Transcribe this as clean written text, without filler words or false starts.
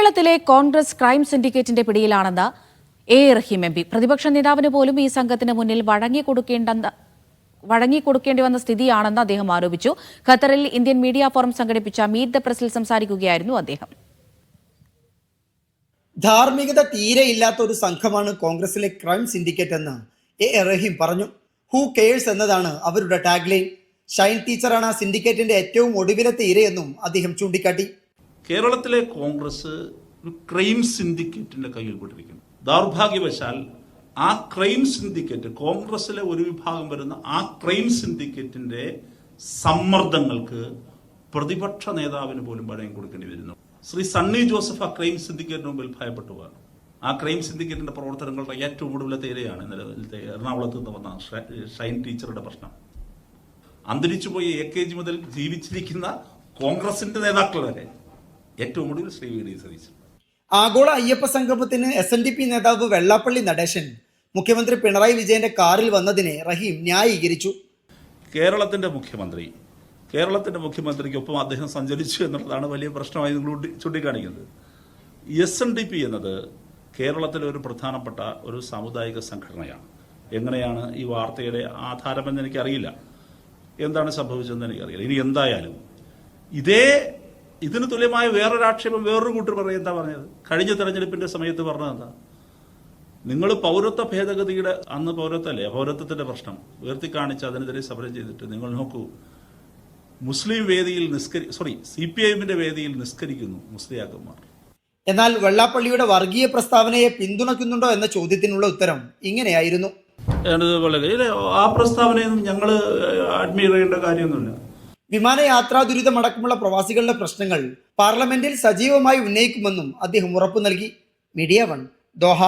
കേരളത്തിലെ കോൺഗ്രസ് ക്രൈം സിൻഡിക്കേറ്റിന്റെ പിടിയിലാണെന്ന് എ റഹീം എം പി. പ്രതിപക്ഷ നേതാവിന് പോലും ഈ സംഘത്തിന് മുന്നിൽ വഴങ്ങിക്കൊടുക്കേണ്ടി വന്ന സ്ഥിതിയാണെന്ന് അദ്ദേഹം ആരോപിച്ചു. ഖത്തറിൽ ഇന്ത്യൻ മീഡിയ ഫോറം സംഘടിപ്പിച്ച മീറ്റ് ദ പ്രസിൽ സംസാരിക്കുകയായിരുന്നു അദ്ദേഹം. ധാർമ്മികത തീരെ ഇല്ലാത്ത ഒരു സംഘമാണ് കോൺഗ്രസിലെ ക്രൈം സിൻഡിക്കേറ്റ് എന്ന് എ റഹീം പറഞ്ഞു. ഹൂ കെയേഴ്സ് എന്നതാണ് അവരുടെ ടാഗ്ലൈൻ. ഷൈൻ ടീച്ചറാണ് ആ സിൻഡിക്കേറ്റിന്റെ ഏറ്റവും ഒടുവിലത്തെ ഇരയെന്നും അദ്ദേഹം ചൂണ്ടിക്കാട്ടി. കേരളത്തിലെ കോൺഗ്രസ് ഒരു ക്രൈം സിൻഡിക്കേറ്റിന്റെ കയ്യിൽപ്പെട്ടിരിക്കുന്നു. ദൗർഭാഗ്യവശാൽ ആ ക്രൈം സിൻഡിക്കേറ്റ്, കോൺഗ്രസിലെ ഒരു വിഭാഗം വരുന്ന ആ ക്രൈം സിൻഡിക്കേറ്റിന്റെ സമ്മർദ്ദങ്ങൾക്ക് പ്രതിപക്ഷ നേതാവിന് പോലും വഴങ്ങി കൊടുക്കേണ്ടി വരുന്നു. ശ്രീ സണ്ണി ജോസഫ് ആ ക്രൈം സിൻഡിക്കേറ്റിന് മുമ്പിൽ ഭയപ്പെട്ടു പോകാൻ. ആ ക്രൈം സിൻഡിക്കേറ്റിന്റെ പ്രവർത്തനങ്ങളുടെ ഏറ്റവും ഒടുവിലത്തെ ഇരയാണ് നിലവിലത്തെ എറണാകുളത്ത് നിന്ന് വന്ന ഷൈൻ ടീച്ചറുടെ പ്രശ്നം. അന്തരിച്ചുപോയി AKG മുതൽ ജീവിച്ചിരിക്കുന്ന കോൺഗ്രസിന്റെ നേതാക്കൾ വരെ, ഏറ്റവും ഒടുവിൽ ശ്രീ വി ഡി സതീശൻ. ആഗോള അയ്യപ്പ സംഗമത്തിന് SNDP നേതാവ് വെള്ളാപ്പള്ളി നടേശൻ മുഖ്യമന്ത്രി പിണറായി വിജയന്റെ കാറിൽ വന്നതിനെ റഹീം ന്യായീകരിച്ചു. കേരളത്തിന്റെ മുഖ്യമന്ത്രിക്കൊപ്പം അദ്ദേഹം സഞ്ചരിച്ചു എന്നുള്ളതാണ് വലിയ പ്രശ്നമായി നിങ്ങൾ ചൂണ്ടിക്കാണിക്കുന്നത്. SNDP എന്നത് കേരളത്തിലെ ഒരു പ്രധാനപ്പെട്ട ഒരു സാമുദായിക സംഘടനയാണ്. എങ്ങനെയാണ് ഈ വാർത്തയുടെ ആധാരമെന്ന് എനിക്കറിയില്ല, എന്താണ് സംഭവിച്ചതെന്ന് എനിക്കറിയില്ല. ഇനി എന്തായാലും ഇതിന് തുല്യമായ വേറൊരു ആക്ഷേപം വേറൊരു കൂട്ടർ എന്താ പറഞ്ഞത്? കഴിഞ്ഞ തെരഞ്ഞെടുപ്പിന്റെ സമയത്ത് പറഞ്ഞത് എന്താ? നിങ്ങൾ പൗരത്വ ഭേദഗതിയുടെ അന്ന് പൗരത്വത്തിന്റെ പ്രശ്നം ഉയർത്തി കാണിച്ച് അതിനെതിരെ സമരം ചെയ്തിട്ട് നിങ്ങൾ നോക്കൂ, മുസ്ലിം വേദിയിൽ CPIMന്റെ വേദിയിൽ നിസ്കരിക്കുന്നു മുസ്ലിയാക്കന്മാർ. എന്നാൽ വെള്ളാപ്പള്ളിയുടെ വർഗീയ പ്രസ്താവനയെ പിന്തുണയ്ക്കുന്നുണ്ടോ എന്ന ചോദ്യത്തിനുള്ള ഉത്തരം ഇങ്ങനെയായിരുന്നു. ആ പ്രസ്താവനയൊന്നും ഞങ്ങൾ അഡ്മിയർ ചെയ്യേണ്ട കാര്യമൊന്നുമില്ല. വിമാനയാത്രാ ദുരിതമടക്കമുള്ള പ്രവാസികളുടെ പ്രശ്നങ്ങൾ പാർലമെന്റിൽ സജീവമായി ഉന്നയിക്കുമെന്നും അദ്ദേഹം ഉറപ്പു നൽകി. Media 1, Doha.